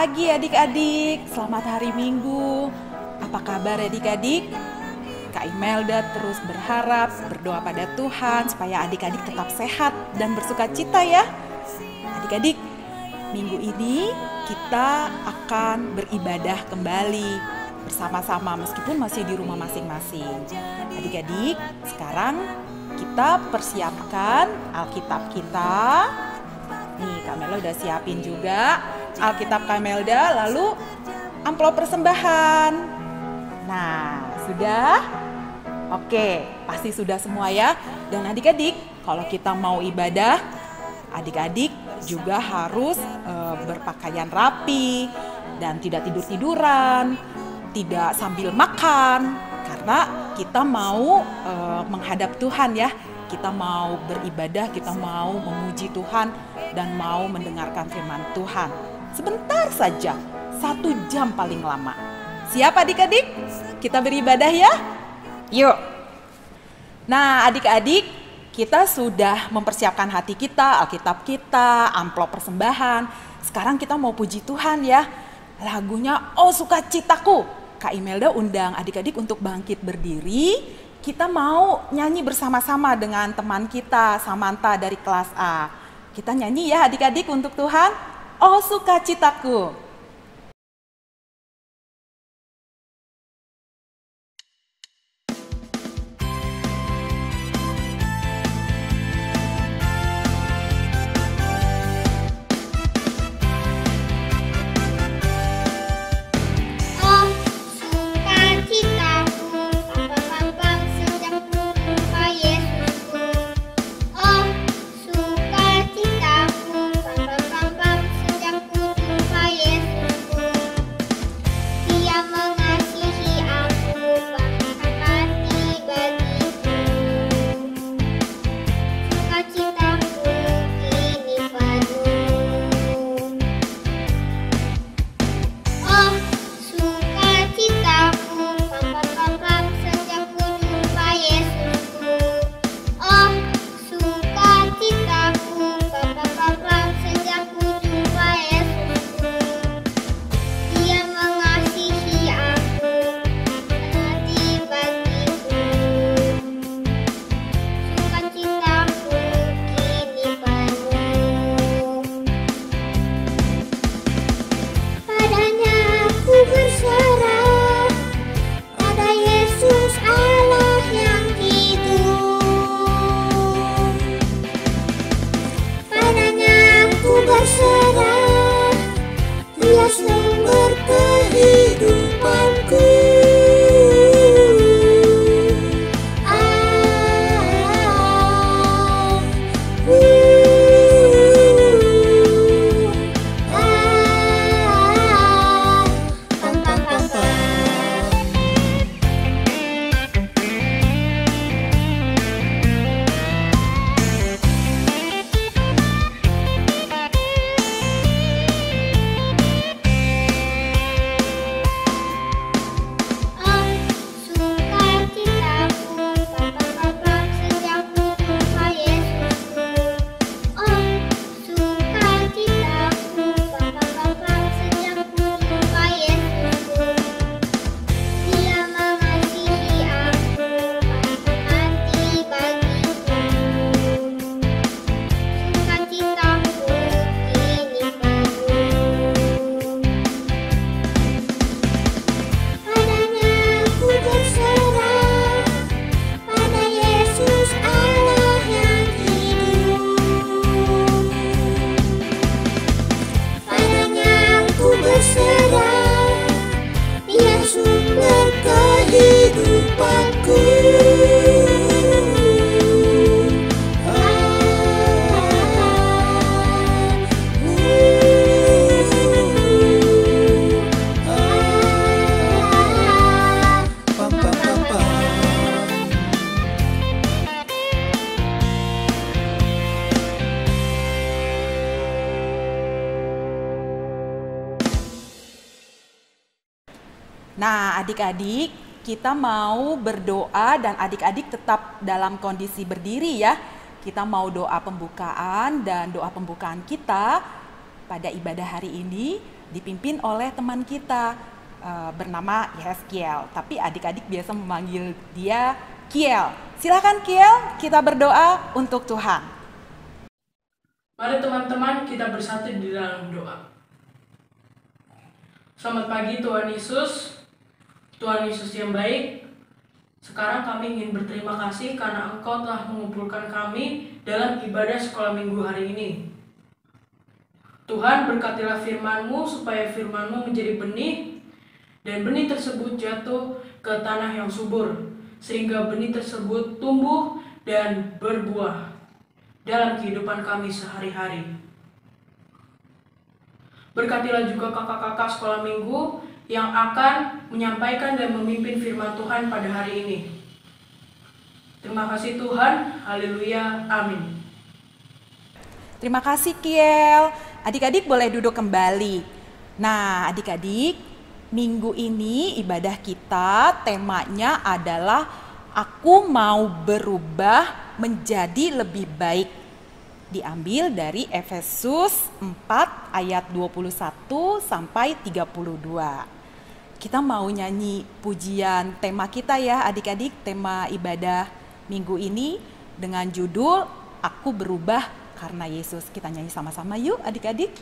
pagi adik-adik, selamat hari Minggu. Apa kabar adik-adik? Kak Imelda terus berdoa pada Tuhan supaya adik-adik tetap sehat dan bersuka cita ya. Adik-adik, minggu ini kita akan beribadah kembali bersama-sama meskipun masih di rumah masing-masing. Adik-adik, sekarang kita persiapkan Alkitab kita. Nih, Kak Melda udah siapin juga Alkitab Kak Melda, lalu amplop persembahan. Nah, sudah? Oke, pasti sudah semua ya. Dan adik-adik, kalau kita mau ibadah, adik-adik juga harus berpakaian rapi dan tidak tidur-tiduran, tidak sambil makan, karena kita mau menghadap Tuhan ya. Kita mau beribadah, kita mau memuji Tuhan dan mau mendengarkan firman Tuhan. Sebentar saja, 1 jam paling lama. Siap adik-adik? Kita beribadah ya? Yuk. Nah adik-adik, kita sudah mempersiapkan hati kita, Alkitab kita, amplop persembahan. Sekarang kita mau puji Tuhan ya. Lagunya Oh Sukacitaku. Kak Imelda undang adik-adik untuk bangkit berdiri. Kita mau nyanyi bersama-sama dengan teman kita, Samantha dari kelas A. Kita nyanyi ya adik-adik untuk Tuhan. Oh Sukacitaku. Nah adik-adik, kita mau berdoa dan adik-adik tetap dalam kondisi berdiri ya. Kita mau doa pembukaan dan doa pembukaan kita pada ibadah hari ini dipimpin oleh teman kita bernama Yeskiel. Tapi adik-adik biasa memanggil dia Kiel. Silakan Kiel, kita berdoa untuk Tuhan. Mari teman-teman kita bersatu di dalam doa. Selamat pagi Tuhan Yesus. Tuhan Yesus yang baik, sekarang kami ingin berterima kasih karena Engkau telah mengumpulkan kami dalam ibadah sekolah minggu hari ini. Tuhan, berkatilah firman-Mu supaya firman-Mu menjadi benih, dan benih tersebut jatuh ke tanah yang subur, sehingga benih tersebut tumbuh dan berbuah dalam kehidupan kami sehari-hari. Berkatilah juga kakak-kakak sekolah minggu yang akan menyampaikan dan memimpin firman Tuhan pada hari ini. Terima kasih Tuhan, haleluya, amin. Terima kasih Kiel. Adik-adik boleh duduk kembali. Nah adik-adik, minggu ini ibadah kita temanya adalah aku mau berubah menjadi lebih baik. Diambil dari Efesus 4 ayat 21 sampai 32. Kita mau nyanyi pujian tema kita ya adik-adik, tema ibadah minggu ini dengan judul Aku Berubah Karena Yesus. Kita nyanyi sama-sama yuk adik-adik.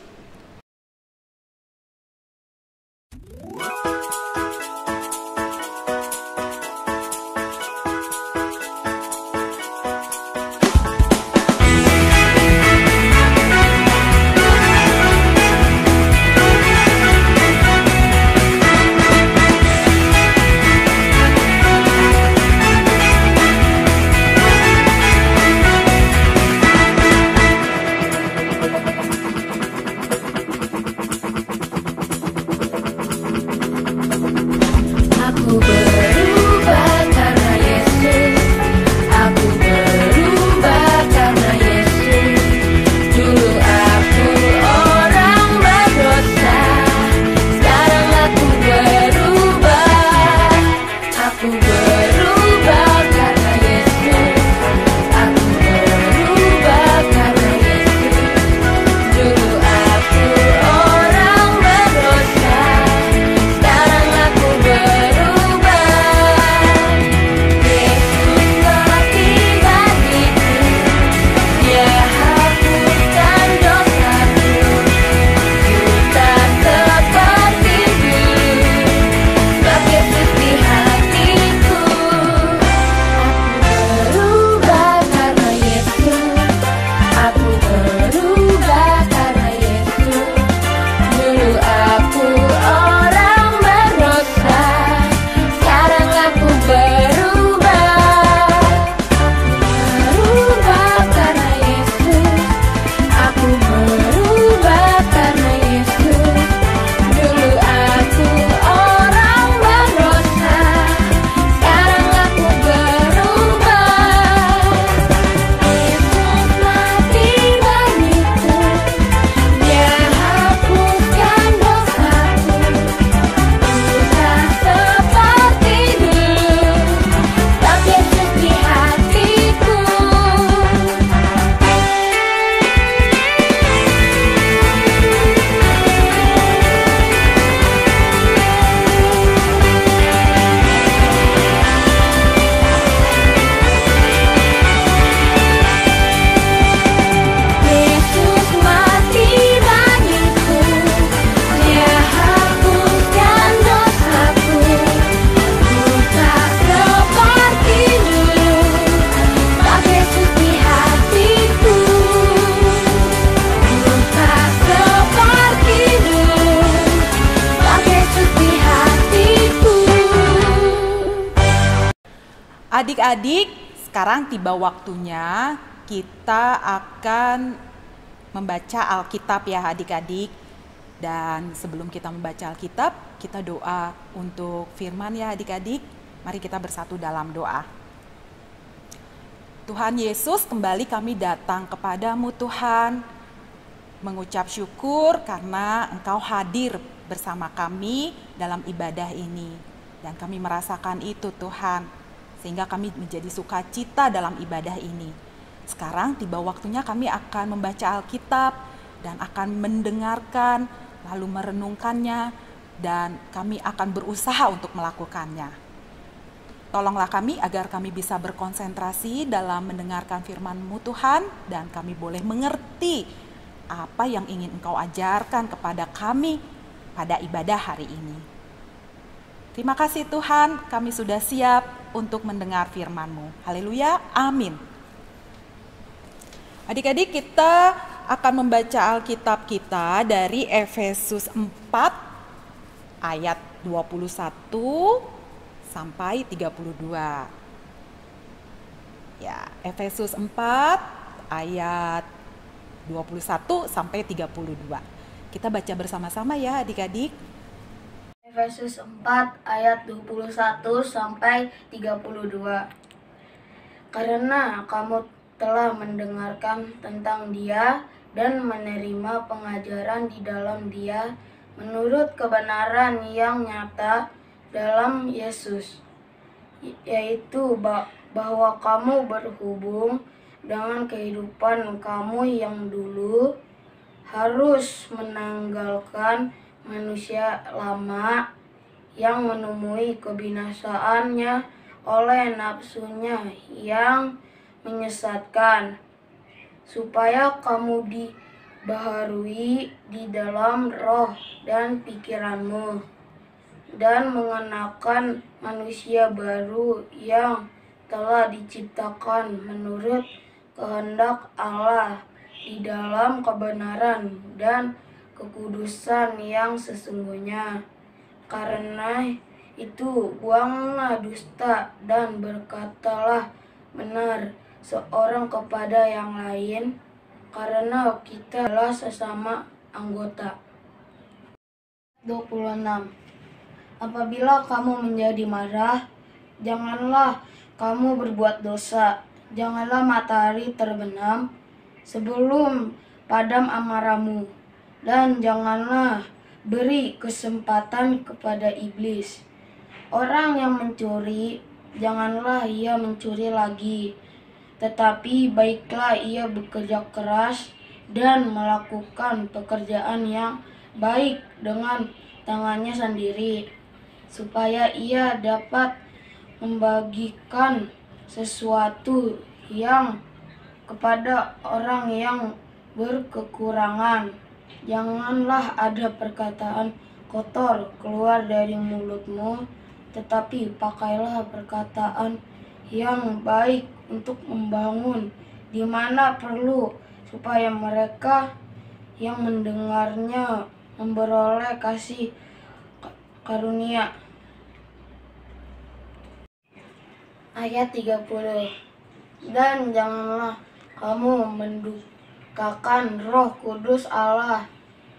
Adik-adik, sekarang tiba waktunya kita akan membaca Alkitab ya adik-adik. Dan sebelum kita membaca Alkitab, kita doa untuk firman ya adik-adik. Mari kita bersatu dalam doa. Tuhan Yesus, kembali kami datang kepadamu Tuhan, mengucap syukur karena Engkau hadir bersama kami dalam ibadah ini. Dan kami merasakan itu Tuhan, sehingga kami menjadi sukacita dalam ibadah ini. Sekarang tiba waktunya kami akan membaca Alkitab dan akan mendengarkan lalu merenungkannya, dan kami akan berusaha untuk melakukannya. Tolonglah kami agar kami bisa berkonsentrasi dalam mendengarkan firman-Mu Tuhan, dan kami boleh mengerti apa yang ingin Engkau ajarkan kepada kami pada ibadah hari ini. Terima kasih Tuhan, kami sudah siap untuk mendengar firman-Mu. Haleluya, amin. Adik-adik, kita akan membaca Alkitab kita dari Efesus 4 ayat 21 sampai 32. Ya, Efesus 4 ayat 21 sampai 32. Kita baca bersama-sama ya adik-adik. Efesus 4 ayat 21 sampai 32. Karena kamu telah mendengarkan tentang Dia dan menerima pengajaran di dalam Dia menurut kebenaran yang nyata dalam Yesus, yaitu bahwa kamu berhubung dengan kehidupan kamu yang dulu harus menanggalkan manusia lama yang menemui kebinasaannya oleh nafsunya yang menyesatkan, supaya kamu dibaharui di dalam roh dan pikiranmu, dan mengenakan manusia baru yang telah diciptakan menurut kehendak Allah di dalam kebenaran dan kekudusan yang sesungguhnya. Karena itu buanglah dusta dan berkatalah benar seorang kepada yang lain, karena kita adalah sesama anggota. 26. Apabila kamu menjadi marah, janganlah kamu berbuat dosa. Janganlah matahari terbenam sebelum padam amarahmu, dan janganlah beri kesempatan kepada iblis. Orang yang mencuri, janganlah ia mencuri lagi, tetapi baiklah ia bekerja keras dan melakukan pekerjaan yang baik dengan tangannya sendiri, supaya ia dapat membagikan sesuatu yang kepada orang yang berkekurangan. Janganlah ada perkataan kotor keluar dari mulutmu, tetapi pakailah perkataan yang baik untuk membangun di mana perlu, supaya mereka yang mendengarnya memperoleh kasih karunia. Ayat 30. Dan janganlah kamu mendukakan Roh Kudus Allah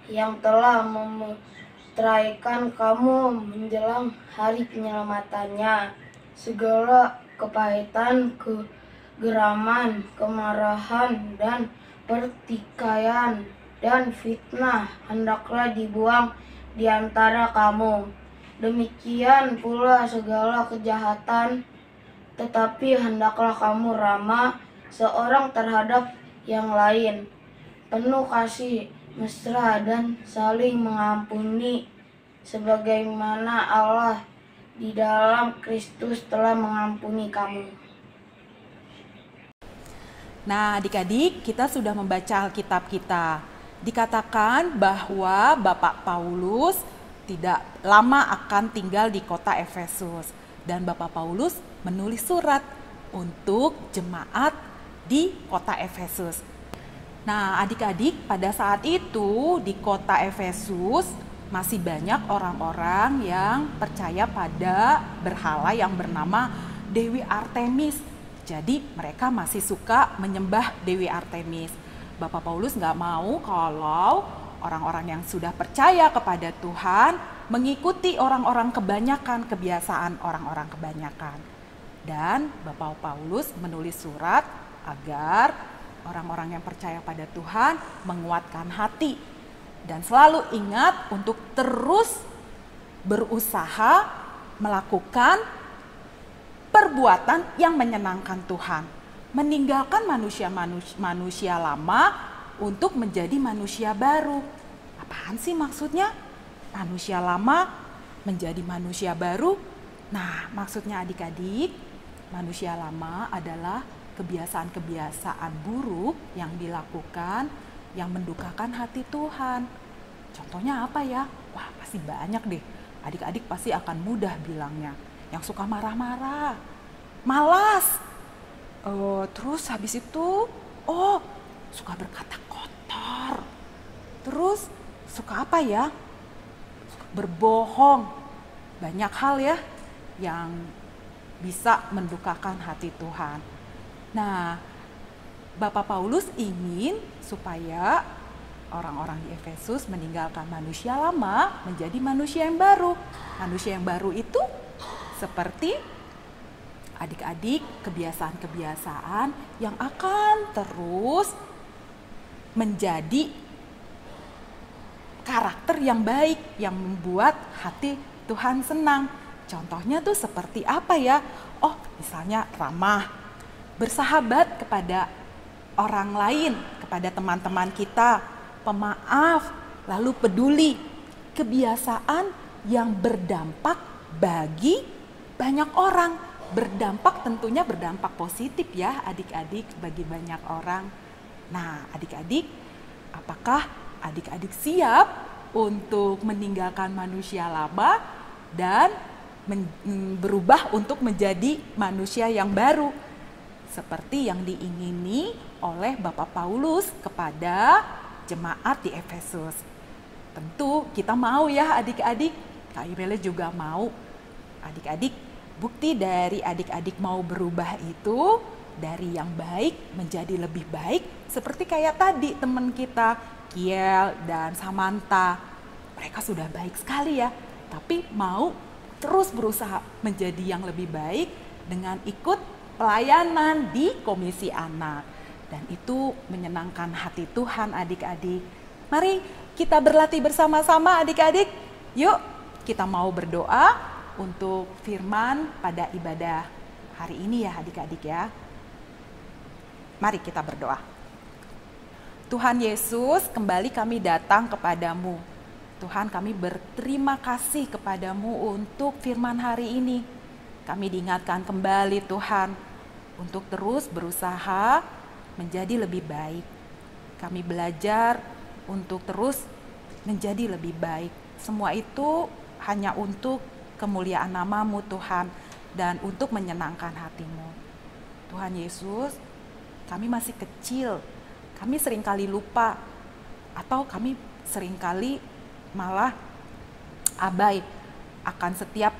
yang telah memeteraikan kamu menjelang hari penyelamatannya. Segala kepahitan, kegeraman, kemarahan, dan pertikaian dan fitnah hendaklah dibuang di antara kamu. Demikian pula segala kejahatan, tetapi hendaklah kamu ramah seorang terhadap yang lain, penuh kasih mesra dan saling mengampuni, sebagaimana Allah di dalam Kristus telah mengampuni kamu. Nah, adik-adik, kita sudah membaca Alkitab kita. Dikatakan bahwa Bapak Paulus tidak lama akan tinggal di kota Efesus, dan Bapak Paulus menulis surat untuk jemaat di kota Efesus. Nah, adik-adik, pada saat itu di kota Efesus masih banyak orang-orang yang percaya pada berhala yang bernama Dewi Artemis. Jadi mereka masih suka menyembah Dewi Artemis. Bapak Paulus nggak mau kalau orang-orang yang sudah percaya kepada Tuhan mengikuti orang-orang kebanyakan, kebiasaan orang-orang kebanyakan. Dan Bapak Paulus menulis surat agar orang-orang yang percaya pada Tuhan menguatkan hati dan selalu ingat untuk terus berusaha melakukan perbuatan yang menyenangkan Tuhan, meninggalkan manusia lama untuk menjadi manusia baru. Apaan sih maksudnya? Manusia lama menjadi manusia baru? Nah, maksudnya adik-adik, manusia lama adalah kebiasaan-kebiasaan buruk yang dilakukan yang mendukakan hati Tuhan. Contohnya apa ya? Wah, pasti banyak deh. Adik-adik pasti akan mudah bilangnya. Yang suka marah-marah, malas. Terus habis itu, suka berkata kotor. Terus suka apa ya? Suka berbohong. Banyak hal ya yang bisa mendukakan hati Tuhan. Nah, Bapak Paulus ingin supaya orang-orang di Efesus meninggalkan manusia lama menjadi manusia yang baru. Manusia yang baru itu seperti adik-adik kebiasaan-kebiasaan yang akan terus menjadi karakter yang baik yang membuat hati Tuhan senang. Contohnya tuh seperti apa ya? Misalnya ramah, bersahabat kepada orang lain, kepada teman-teman kita, pemaaf, lalu peduli. Kebiasaan yang berdampak bagi banyak orang. Berdampak tentunya berdampak positif ya adik-adik bagi banyak orang. Nah adik-adik, apakah adik-adik siap untuk meninggalkan manusia lama dan berubah untuk menjadi manusia yang baru? Seperti yang diingini oleh Bapak Paulus kepada jemaat di Efesus. Tentu kita mau ya adik-adik, Kak Irele juga mau. Adik-adik, bukti dari adik-adik mau berubah itu dari yang baik menjadi lebih baik. Seperti kayak tadi teman kita, Kiel dan Samantha. Mereka sudah baik sekali ya, tapi mau terus berusaha menjadi yang lebih baik dengan ikut pelayanan di Komisi Anak. Dan itu menyenangkan hati Tuhan adik-adik. Mari kita berlatih bersama-sama adik-adik. Yuk kita mau berdoa untuk firman pada ibadah hari ini ya adik-adik ya. Mari kita berdoa. Tuhan Yesus, kembali kami datang kepadamu. Tuhan, kami berterima kasih kepadamu untuk firman hari ini. Kami diingatkan kembali Tuhan untuk terus berusaha menjadi lebih baik. Kami belajar untuk terus menjadi lebih baik. Semua itu hanya untuk kemuliaan nama-Mu Tuhan dan untuk menyenangkan hati-Mu. Tuhan Yesus, kami masih kecil. Kami seringkali lupa atau kami seringkali malah abai akan setiap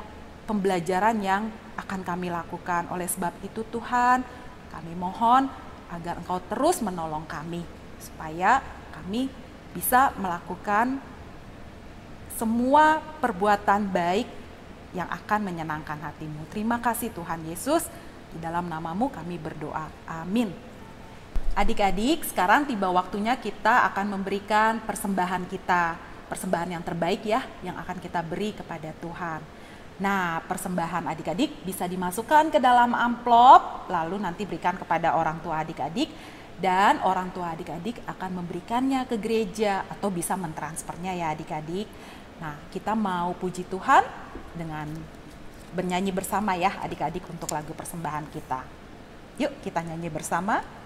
pembelajaran yang akan kami lakukan. Oleh sebab itu Tuhan, kami mohon agar Engkau terus menolong kami supaya kami bisa melakukan semua perbuatan baik yang akan menyenangkan hati-Mu. Terima kasih Tuhan Yesus, di dalam nama-Mu kami berdoa. Amin. Adik-adik, sekarang tiba waktunya kita akan memberikan persembahan kita. Persembahan yang terbaik ya, yang akan kita beri kepada Tuhan. Nah, persembahan adik-adik bisa dimasukkan ke dalam amplop, lalu nanti berikan kepada orang tua adik-adik, dan orang tua adik-adik akan memberikannya ke gereja atau bisa mentransfernya ya adik-adik. Nah, kita mau puji Tuhan dengan bernyanyi bersama ya adik-adik untuk lagu persembahan kita. Yuk kita nyanyi bersama.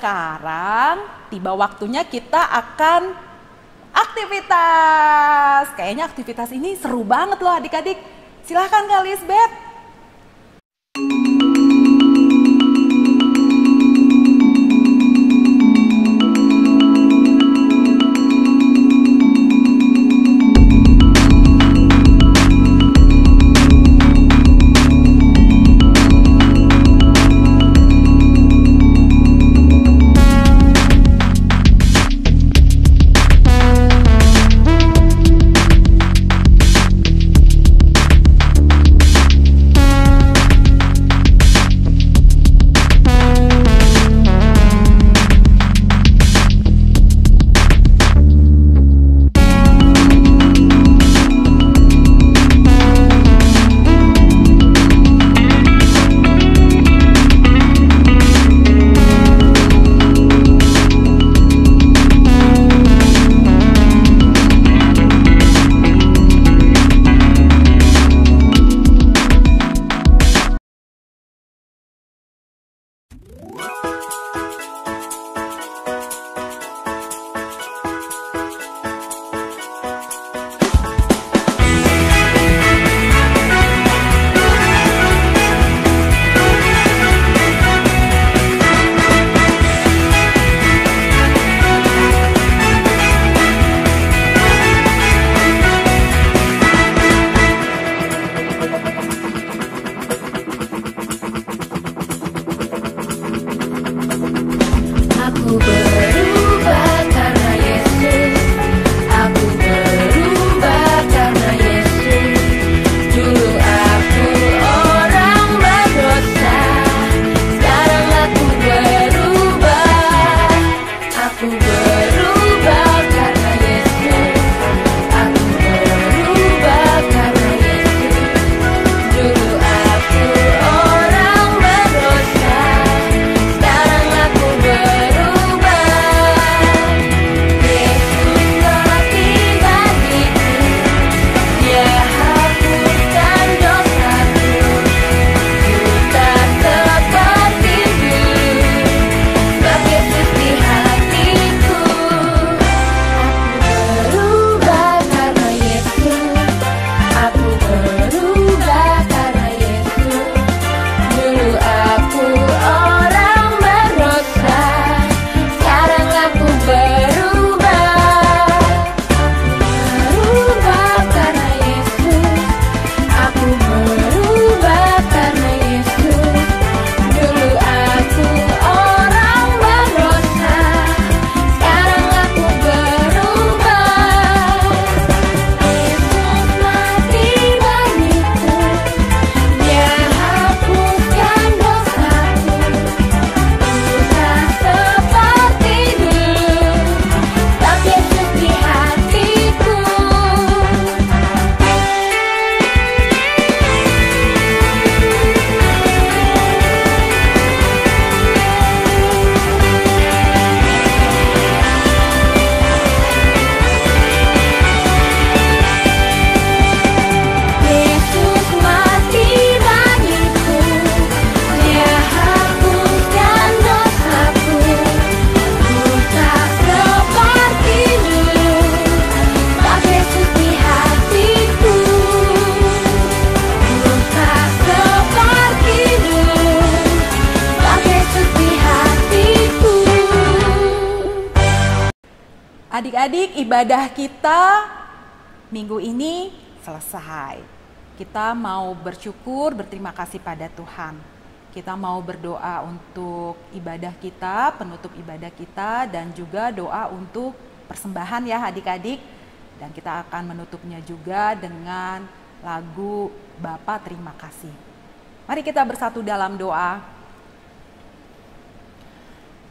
sekarang tiba waktunya kita akan aktivitas. Kayaknya aktivitas ini seru banget loh adik-adik. Silahkan Kak Lisbeth. Adik-adik, ibadah kita minggu ini selesai. Kita mau bersyukur, berterima kasih pada Tuhan. Kita mau berdoa untuk ibadah kita, penutup ibadah kita, dan juga doa untuk persembahan ya adik-adik. Dan kita akan menutupnya juga dengan lagu Bapa Terima Kasih. Mari kita bersatu dalam doa.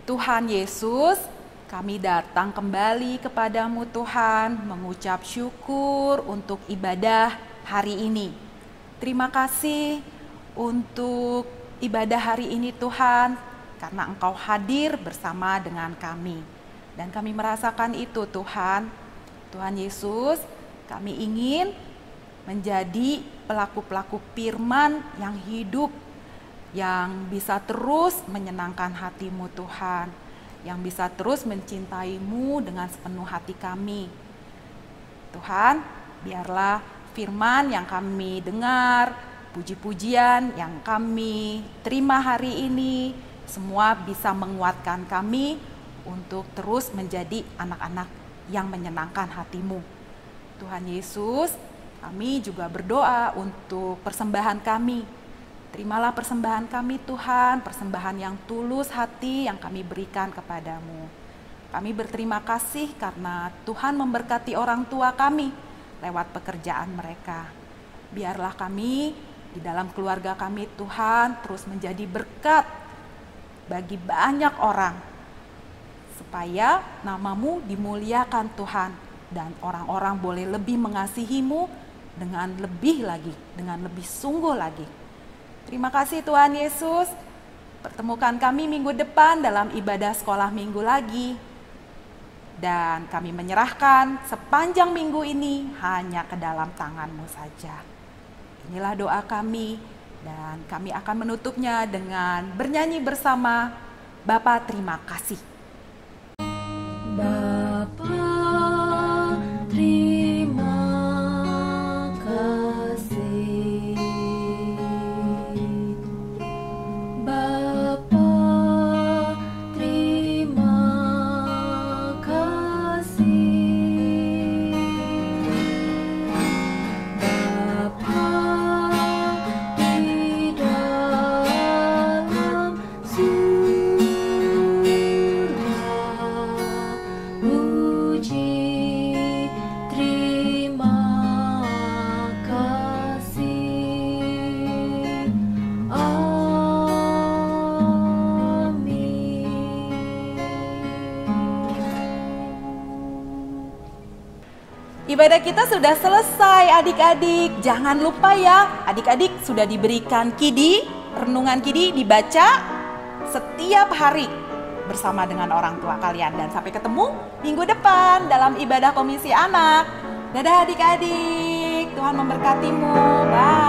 Tuhan Yesus, kami datang kembali kepadamu Tuhan, mengucap syukur untuk ibadah hari ini. Terima kasih untuk ibadah hari ini Tuhan, karena Engkau hadir bersama dengan kami. Dan kami merasakan itu Tuhan. Tuhan Yesus, kami ingin menjadi pelaku-pelaku firman yang hidup, yang bisa terus menyenangkan hati-Mu Tuhan. yang bisa terus mencintai-Mu dengan sepenuh hati kami. Tuhan, biarlah firman yang kami dengar, puji-pujian yang kami terima hari ini, semua bisa menguatkan kami untuk terus menjadi anak-anak yang menyenangkan hati-Mu. Tuhan Yesus, kami juga berdoa untuk persembahan kami. Terimalah persembahan kami Tuhan, persembahan yang tulus hati yang kami berikan kepadamu. Kami berterima kasih karena Tuhan memberkati orang tua kami lewat pekerjaan mereka. Biarlah kami di dalam keluarga kami Tuhan terus menjadi berkat bagi banyak orang, supaya nama-Mu dimuliakan Tuhan, dan orang-orang boleh lebih mengasihi-Mu dengan lebih lagi, dengan lebih sungguh lagi. Terima kasih Tuhan Yesus, pertemukan kami minggu depan dalam ibadah sekolah minggu lagi. Dan kami menyerahkan sepanjang minggu ini hanya ke dalam tangan-Mu saja. Inilah doa kami, dan kami akan menutupnya dengan bernyanyi bersama. Bapa, terima kasih. Bapa, terima kasih. Bapa, terima kasih. Bapa di dalam surga, puji, terima kasih. Amin. Ibadah kita sudah selesai adik-adik. Jangan lupa ya, adik-adik sudah diberikan kidi, renungan kidi dibaca setiap hari bersama dengan orang tua kalian. Dan sampai ketemu minggu depan dalam ibadah komisi anak. Dadah adik-adik, Tuhan memberkatimu. Bye.